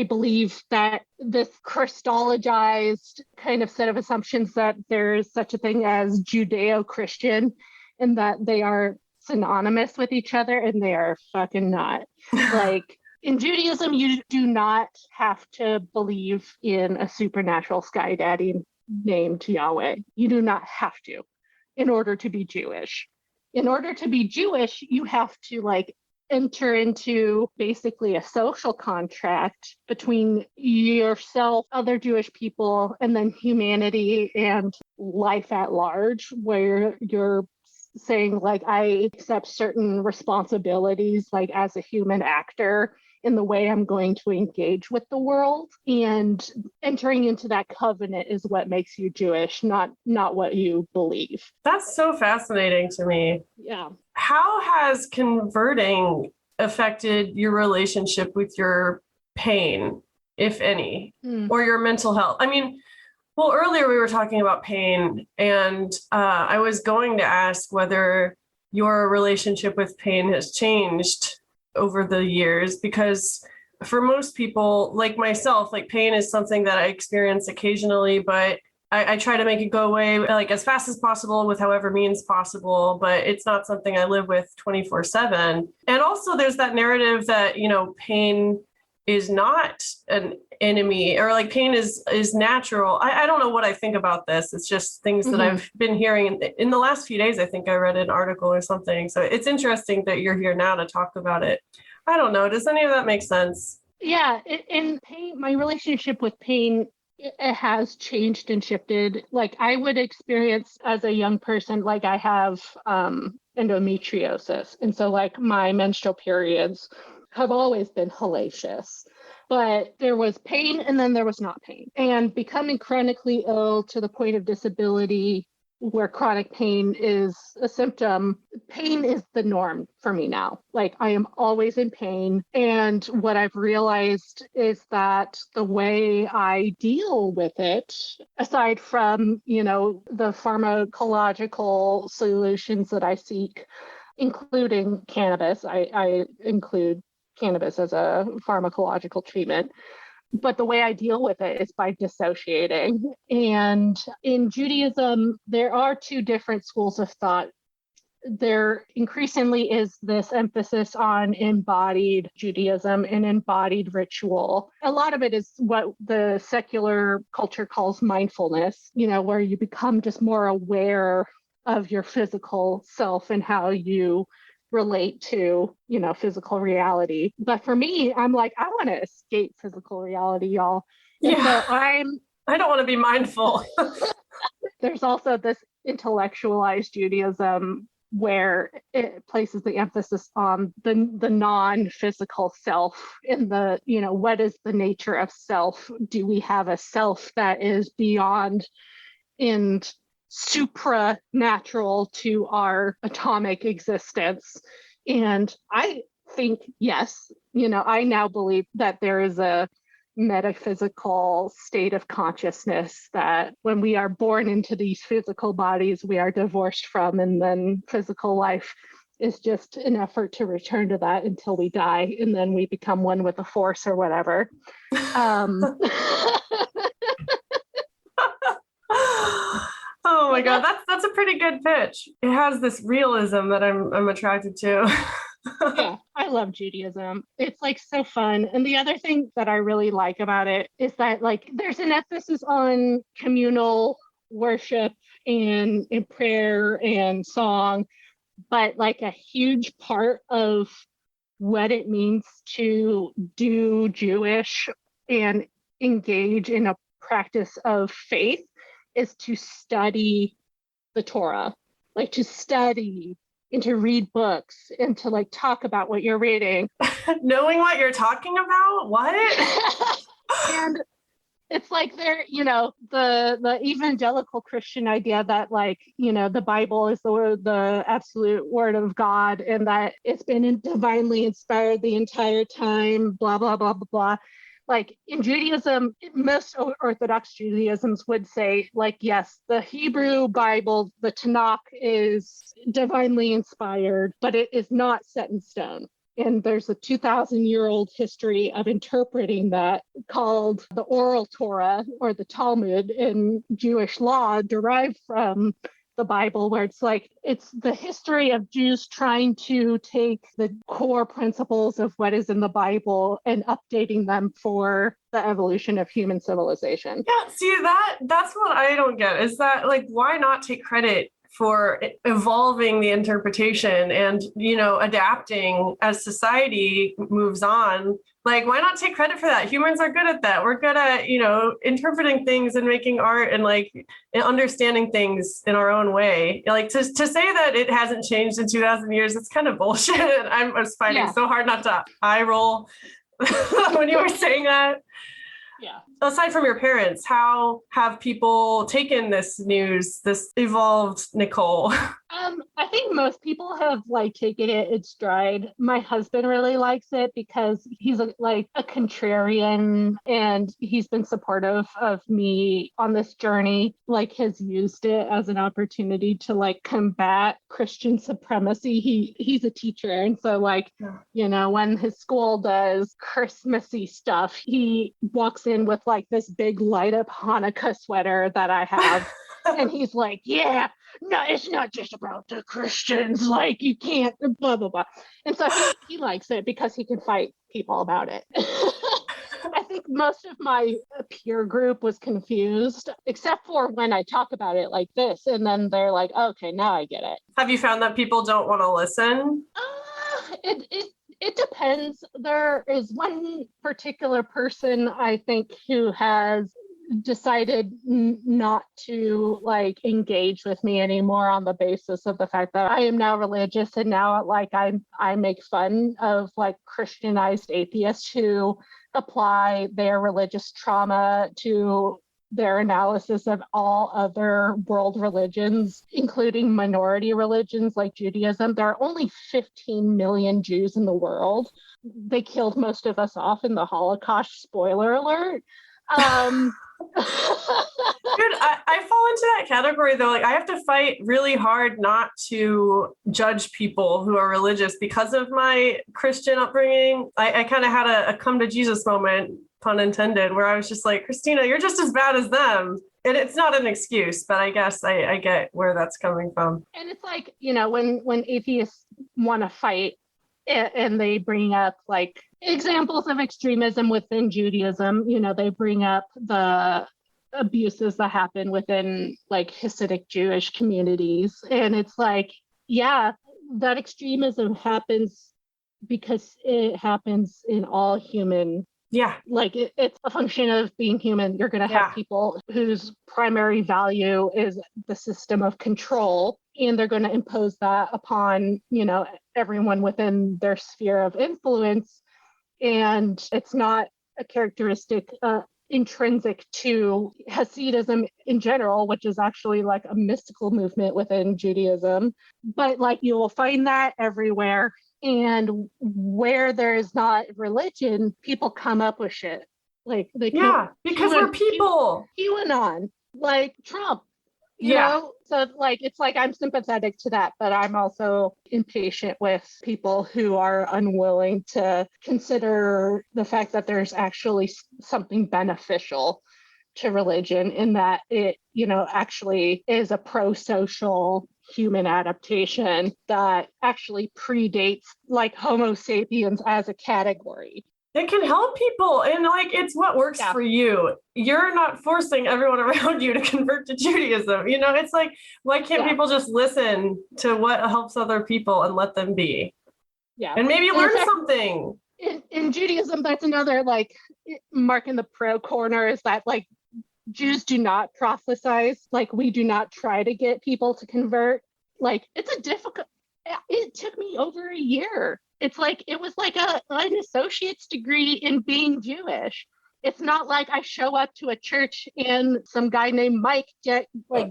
believe that this Christologized kind of set of assumptions that there is such a thing as Judeo-Christian and that they are synonymous with each other, and they are fucking not. Like, in Judaism, you do not have to believe in a supernatural sky daddy named Yahweh. You do not have to in order to be Jewish. In order to be Jewish, you have to enter into basically a social contract between yourself, other Jewish people, and then humanity and life at large, where you're saying I accept certain responsibilities as a human actor in the way I'm going to engage with the world. And entering into that covenant is what makes you Jewish, not what you believe. That's so fascinating to me. Yeah. How has converting affected your relationship with your pain, if any, or your mental health? I mean, well, earlier we were talking about pain, and I was going to ask whether your relationship with pain has changed over the years, because for most people like myself, pain is something that I experience occasionally, but I try to make it go away as fast as possible with however means possible, but it's not something I live with 24/7. And also there's that narrative that, pain is not an enemy, or pain is natural. I don't know what I think about this. It's just things that I've been hearing in the last few days. I think I read an article or something. So it's interesting that you're here now to talk about it. I don't know. Does any of that make sense? Yeah. In pain, my relationship with pain, it has changed and shifted. I would experience as a young person, I have endometriosis. And so my menstrual periods have always been hellacious, but there was pain and then there was not pain. And becoming chronically ill to the point of disability, where chronic pain is a symptom, pain is the norm for me now. I am always in pain. And what I've realized is that the way I deal with it, aside from, the pharmacological solutions that I seek, including cannabis, I include cannabis as a pharmacological treatment. But the way I deal with it is by dissociating. And in Judaism, there are two different schools of thought. There increasingly is this emphasis on embodied Judaism and embodied ritual. A lot of it is what the secular culture calls mindfulness, where you become just more aware of your physical self and how you relate to, physical reality. But for me, I'm like, I want to escape physical reality, y'all. And so I don't want to be mindful. There's also this intellectualized Judaism where it places the emphasis on the non-physical self and what is the nature of self? Do we have a self that is beyond and supranatural to our atomic existence? And I think, yes, I now believe that there is a metaphysical state of consciousness that when we are born into these physical bodies, we are divorced from, and then physical life is just an effort to return to that until we die, and then we become one with the force or whatever. Oh my God, that's a pretty good pitch. It has this realism that I'm attracted to. Yeah, I love Judaism. It's like so fun. And the other thing that I really like about it is that like there's an emphasis on communal worship and prayer and song, but like a huge part of what it means to do Jewish and engage in a practice of faith is to study the Torah, like to study and to read books and to like talk about what you're reading. Knowing what you're talking about? What? And it's like the evangelical Christian idea that like, the Bible is the absolute word of God and that it's been divinely inspired the entire time, blah, blah, blah, blah, blah. Like in Judaism, most Orthodox Judaisms would say, like, yes, the Hebrew Bible, the Tanakh is divinely inspired, but it is not set in stone. And there's a 2,000-year-old history of interpreting that called the Oral Torah or the Talmud in Jewish law, derived from the Bible, where it's like it's the history of Jews trying to take the core principles of what is in the Bible and updating them for the evolution of human civilization. Yeah, see, that's what I don't get is that like why not take credit for evolving the interpretation and adapting as society moves on? Like, why not take credit for that? Humans are good at that. We're good at interpreting things and making art and like understanding things in our own way. Like to say that it hasn't changed in 2,000 years, it's kind of bullshit. I was fighting so hard not to eye roll when you were saying that. Yeah. Aside from your parents, how have people taken this news, this evolved Nikkole? I think most people have like taken it in stride. My husband really likes it because he's a contrarian and he's been supportive of me on this journey, like has used it as an opportunity to like combat Christian supremacy. He's a teacher. And so like, when his school does Christmassy stuff, he walks in with like this big light up Hanukkah sweater that I have. And he's like, yeah, no, it's not just about the Christians. Like, you can't, blah, blah, blah. And so he likes it because he can fight people about it. I think most of my peer group was confused, except for when I talk about it like this. And then they're like, okay, now I get it. Have you found that people don't want to listen? It depends. There is one particular person, I think, who has decided not to like engage with me anymore on the basis of the fact that I am now religious and now like I make fun of like Christianized atheists who apply their religious trauma to their analysis of all other world religions, including minority religions like Judaism. There are only 15 million Jews in the world. They killed most of us off in the Holocaust, spoiler alert. Dude, I fall into that category though. Like I have to fight really hard not to judge people who are religious because of my Christian upbringing. I kind of had a come to Jesus moment, pun intended, where I was just like, Christina, you're just as bad as them. And it's not an excuse, but I guess I get where that's coming from. And it's like, when atheists want to fight and they bring up like examples of extremism within Judaism, they bring up the abuses that happen within like Hasidic Jewish communities. And it's like, yeah, that extremism happens because it happens in all human. Yeah. Like it's a function of being human. You're going to have people whose primary value is the system of control, and they're going to impose that upon, everyone within their sphere of influence. And it's not a characteristic intrinsic to Hasidism in general, which is actually like a mystical movement within Judaism. But like you will find that everywhere. And where there is not religion, people come up with shit. Like they because we're people. QAnon, like Trump. You know? So like it's like I'm sympathetic to that, but I'm also impatient with people who are unwilling to consider the fact that there's actually something beneficial to religion in that it, actually is a pro-social human adaptation that actually predates like Homo sapiens as a category. It can help people, and like it's what works for you. You're not forcing everyone around you to convert to Judaism. It's like, why can't people just listen to what helps other people and let them be? Yeah. And maybe learn something. In Judaism, that's another like mark in the pro corner is that like Jews do not prophesize. Like we do not try to get people to convert. Like it took me over a year. It's like, it was like an associate's degree in being Jewish. It's not like I show up to a church and some guy named Mike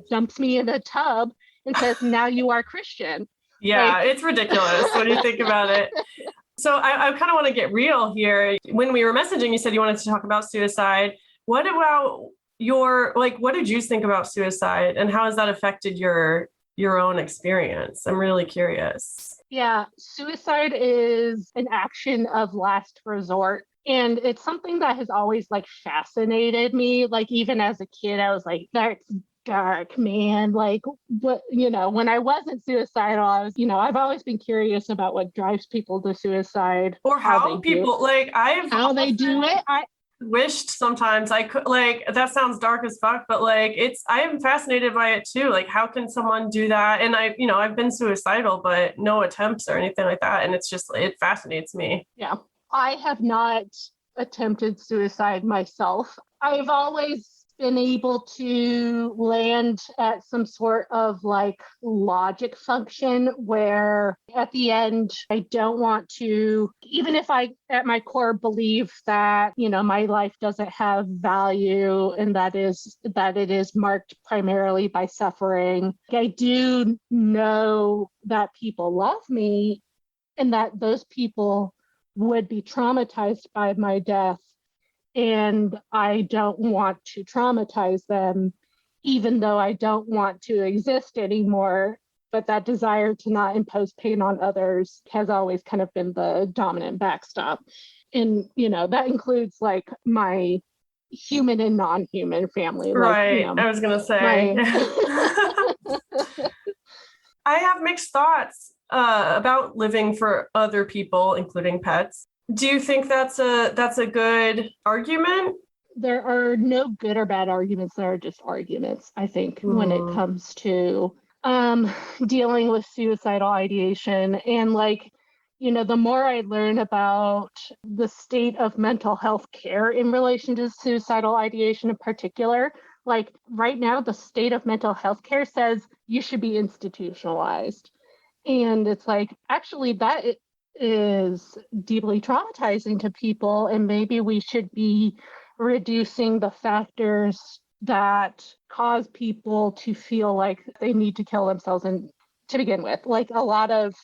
dumps me in a tub and says, now you are Christian. Yeah, it's ridiculous when you think about it. So I kind of want to get real here. When we were messaging, you said you wanted to talk about suicide. What about what did you think about suicide and how has that affected your own experience? I'm really curious. Yeah, suicide is an action of last resort. And it's something that has always like fascinated me. Like even as a kid, I was like, that's dark, man. Like what, when I wasn't suicidal, I was, I've always been curious about what drives people to suicide. Or how people how they do it. I wished sometimes I could, like, that sounds dark as fuck, but like I am fascinated by it too. Like how can someone do that? And I've been suicidal, but no attempts or anything like that. And it's just, it fascinates me. Yeah. I have not attempted suicide myself. I've always been able to land at some sort of like logic function where at the end, I don't want to, even if I at my core believe that, my life doesn't have value and that it is marked primarily by suffering. I do know that people love me and that those people would be traumatized by my death. And I don't want to traumatize them, even though I don't want to exist anymore. But that desire to not impose pain on others has always kind of been the dominant backstop. And, that includes like my human and non-human family. Right. I was going to say. I have mixed thoughts about living for other people, including pets. Do you think that's a good argument? There are no good or bad arguments. There are just arguments, I think, when it comes to dealing with suicidal ideation. And like, the more I learn about the state of mental health care in relation to suicidal ideation in particular, like right now, the state of mental health care says you should be institutionalized. And it's like, actually, that is deeply traumatizing to people, and maybe we should be reducing the factors that cause people to feel like they need to kill themselves and to begin with. Like a lot of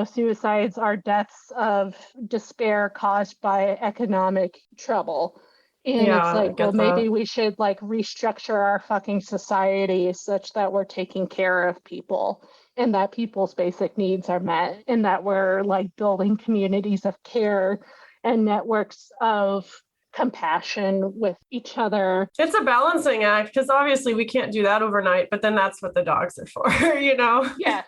suicides are deaths of despair caused by economic trouble. And it's like, well, maybe we should like restructure our fucking society such that we're taking care of people and that people's basic needs are met and that we're like building communities of care and networks of compassion with each other. It's a balancing act because obviously we can't do that overnight, but then that's what the dogs are for, Yeah.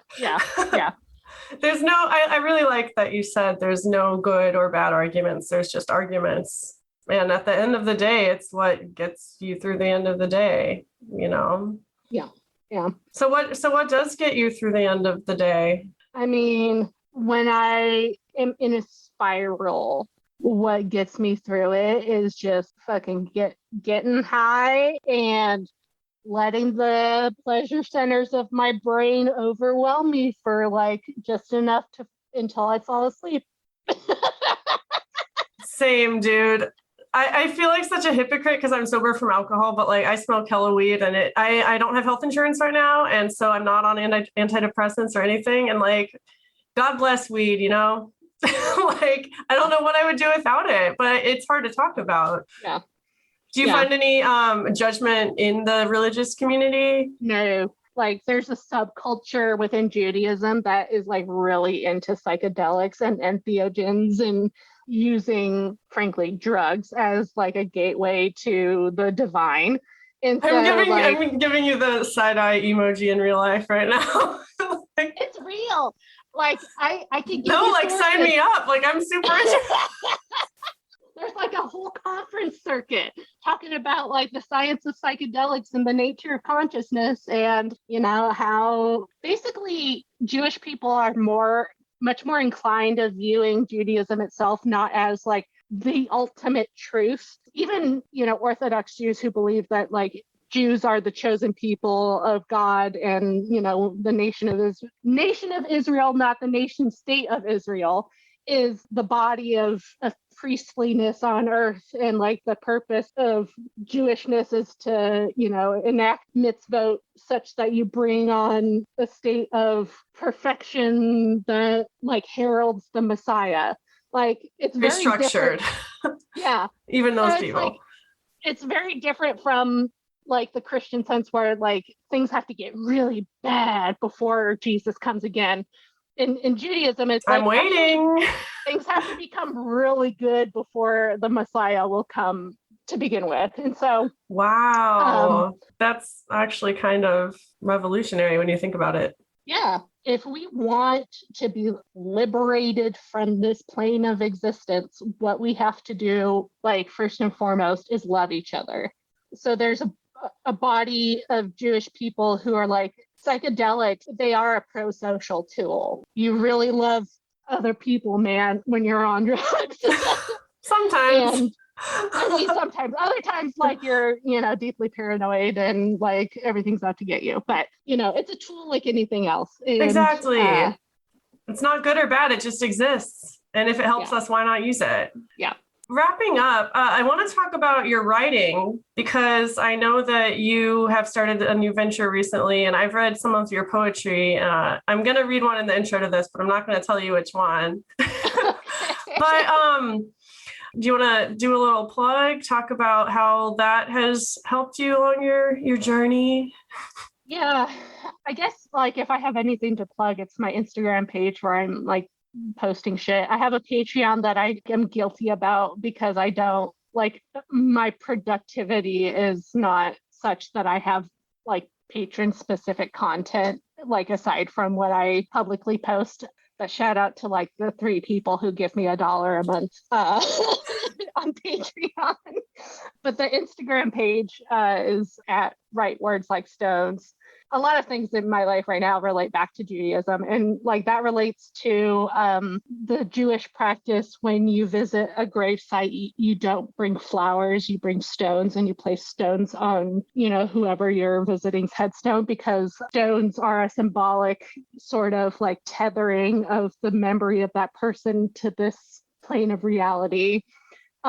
There's I really like that you said there's no good or bad arguments. There's just arguments. And at the end of the day, it's what gets you through the end of the day, Yeah. So what does get you through the end of the day? I mean, when I am in a spiral, what gets me through it is just fucking getting high and letting the pleasure centers of my brain overwhelm me for like just enough to until I fall asleep. Same, dude. I feel like such a hypocrite because I'm sober from alcohol, but like I smoke hella weed and I don't have health insurance right now. And so I'm not on antidepressants or anything. And like, God bless weed, you know? Like, I don't know what I would do without it, but it's hard to talk about. Yeah. Do you find any judgment in the religious community? No. Like there's a subculture within Judaism that is like really into psychedelics and entheogens and using, frankly, drugs as like a gateway to the divine. And so, I'm giving you the side-eye emoji in real life right now. Like, it's real. Like I could give no, like sign me up. Like I'm super interested. There's like a whole conference circuit talking about like the science of psychedelics and the nature of consciousness, and you know how basically Jewish people are much more inclined of viewing Judaism itself not as like the ultimate truth. Even, you know, Orthodox Jews who believe that like Jews are the chosen people of God and, you know, the nation of Israel, not the nation state of Israel, is the body of priestliness on earth, and like the purpose of Jewishness is to, you know, enact mitzvot such that you bring on a state of perfection that like heralds the Messiah. Like it's very structured. Yeah. Even those people. Like, it's very different from like the Christian sense where like things have to get really bad before Jesus comes again. In Judaism, it's like I'm waiting. Things have to become really good before the Messiah will come to begin with. And so wow, that's actually kind of revolutionary when you think about it. Yeah. If we want to be liberated from this plane of existence, what we have to do, like first and foremost, is love each other. So there's a body of Jewish people who are like, psychedelics, they are a pro-social tool. You really love other people, man, when you're on drugs. Sometimes. And I mean, sometimes. Other times, like, you're, you know, deeply paranoid and, like, everything's out to get you. But, you know, it's a tool like anything else. And, exactly. It's not good or bad. It just exists. And if it helps us, why not use it? Yeah. Wrapping up, I want to talk about your writing because I know that you have started a new venture recently, and I've read some of your poetry. I'm going to read one in the intro to this, but I'm not going to tell you which one. But do you want to do a little plug, talk about how that has helped you on your journey? Yeah, I guess like if I have anything to plug, it's my Instagram page where I'm like posting shit. I have a Patreon that I am guilty about because I don't like, my productivity is not such that I have like patron specific content, like aside from what I publicly post. But shout out to like the 3 people who give me $1 a month on Patreon. But the Instagram page is at Write Words Like Stones. A lot of things in my life right now relate back to Judaism. And like that relates to the Jewish practice when you visit a gravesite, you don't bring flowers, you bring stones, and you place stones on, you know, whoever you're visiting's headstone, because stones are a symbolic sort of like tethering of the memory of that person to this plane of reality.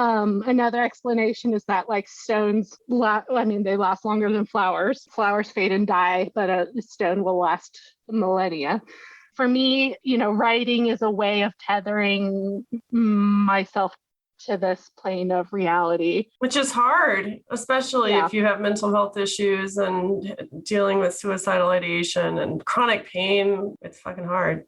Another explanation is that like stones, they last longer than flowers. Flowers fade and die, but a stone will last millennia. For me, you know, writing is a way of tethering myself to this plane of reality. Which is hard, especially if you have mental health issues and dealing with suicidal ideation and chronic pain. It's fucking hard.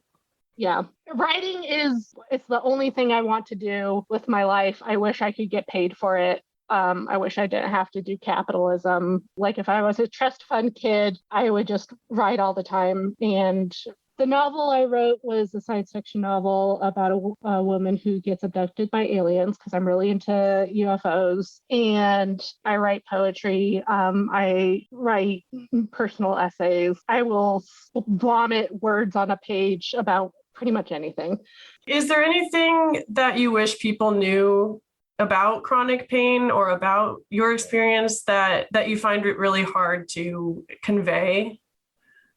Yeah. Writing it's the only thing I want to do with my life. I wish I could get paid for it. I wish I didn't have to do capitalism. Like if I was a trust fund kid, I would just write all the time and The novel I wrote was a science fiction novel about a woman who gets abducted by aliens, because I'm really into UFOs. And I write poetry. I write personal essays. I will vomit words on a page about pretty much anything. Is there anything that you wish people knew about chronic pain or about your experience that you find it really hard to convey?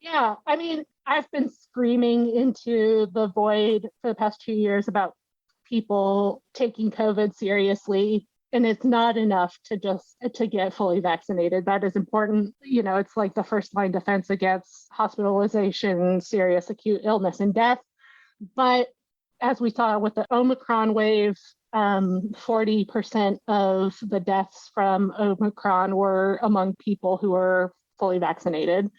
Yeah, I mean, I've been screaming into the void for the past 2 years about people taking COVID seriously, and it's not enough to get fully vaccinated. That is important. It's like the first line defense against hospitalization, serious acute illness, and death. But as we saw with the Omicron wave, 40% of the deaths from Omicron were among people who were fully vaccinated.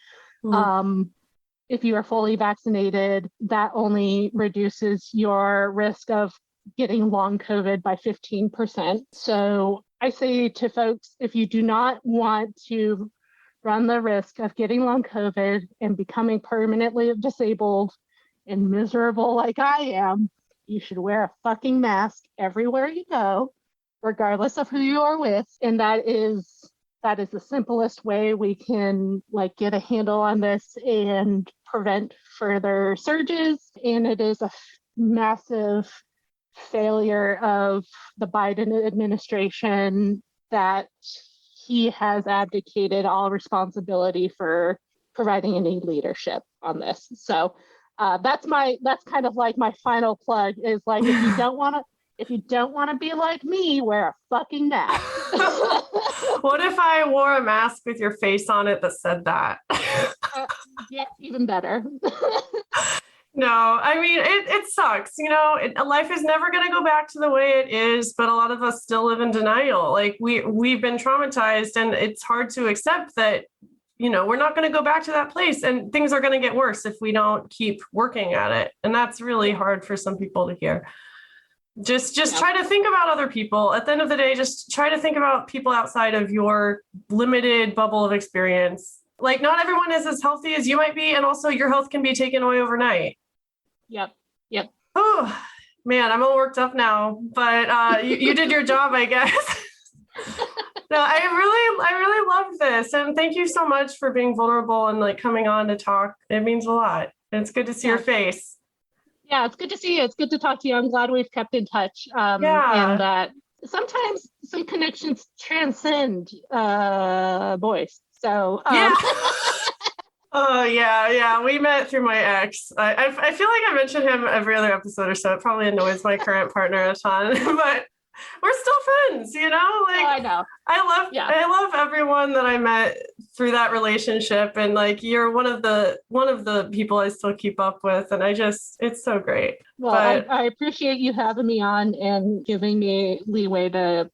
If you are fully vaccinated, that only reduces your risk of getting long COVID by 15%. So I say to folks, if you do not want to run the risk of getting long COVID and becoming permanently disabled and miserable like I am, you should wear a fucking mask everywhere you go, regardless of who you are with. And that is the simplest way we can get a handle on this and prevent further surges. And it is a massive failure of the Biden administration that he has abdicated all responsibility for providing any leadership on this. So that's kind of like my final plug is if you don't want to be like me, wear a fucking mask. What if I wore a mask with your face on it that said that? Yeah, even better. No, I mean, it sucks. Life is never going to go back to the way it is, but a lot of us still live in denial. Like we've been traumatized, and it's hard to accept that, we're not going to go back to that place, and things are going to get worse if we don't keep working at it. And that's really hard for some people to hear. Just try to think about other people. At the end of the day, just try to think about people outside of your limited bubble of experience. Like, not everyone is as healthy as you might be, and also your health can be taken away overnight. Yep. Oh, man, I'm all worked up now, but you did your job, I guess. No, I really love this. And thank you so much for being vulnerable and coming on to talk. It means a lot. And it's good to see your face. Yeah, it's good to see you. It's good to talk to you. I'm glad we've kept in touch. And that sometimes some connections transcend voice. So yeah. Oh yeah. We met through my ex. I feel like I mention him every other episode or so. It probably annoys my current partner a ton, but we're still friends, I know. I love everyone that I met through that relationship, and you're one of the people I still keep up with, and it's so great. Well, I appreciate you having me on and giving me leeway to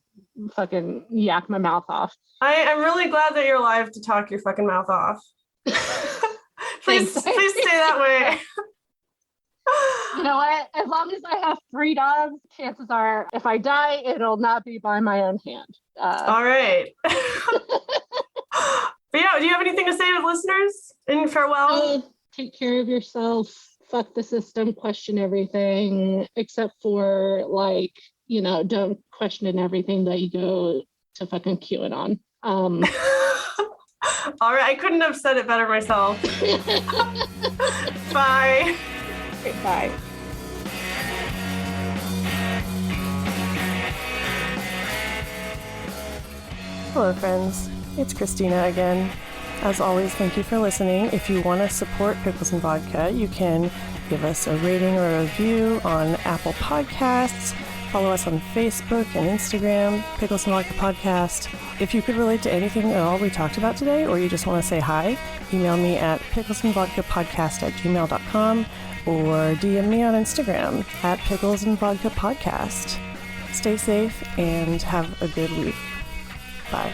fucking yak my mouth off. I'm really glad that you're alive to talk your fucking mouth off. Please stay that way. You know what? As long as I have 3 dogs, chances are if I die, it'll not be by my own hand. All right. But yeah, do you have anything to say to listeners in farewell? Take care of yourself. Fuck the system. Question everything, except for don't question everything that you go to fucking QAnon. All right, I couldn't have said it better myself. Bye. Bye. Hello, friends. It's Christina again. As always, thank you for listening. If you want to support Pickles and Vodka, you can give us a rating or a review on Apple Podcasts. Follow us on Facebook and Instagram, Pickles and Vodka Podcast. If you could relate to anything at all we talked about today, or you just want to say hi, email me at picklesandvodkapodcast@gmail.com or DM me on Instagram at Pickles and Vodka Podcast. Stay safe and have a good week. Bye.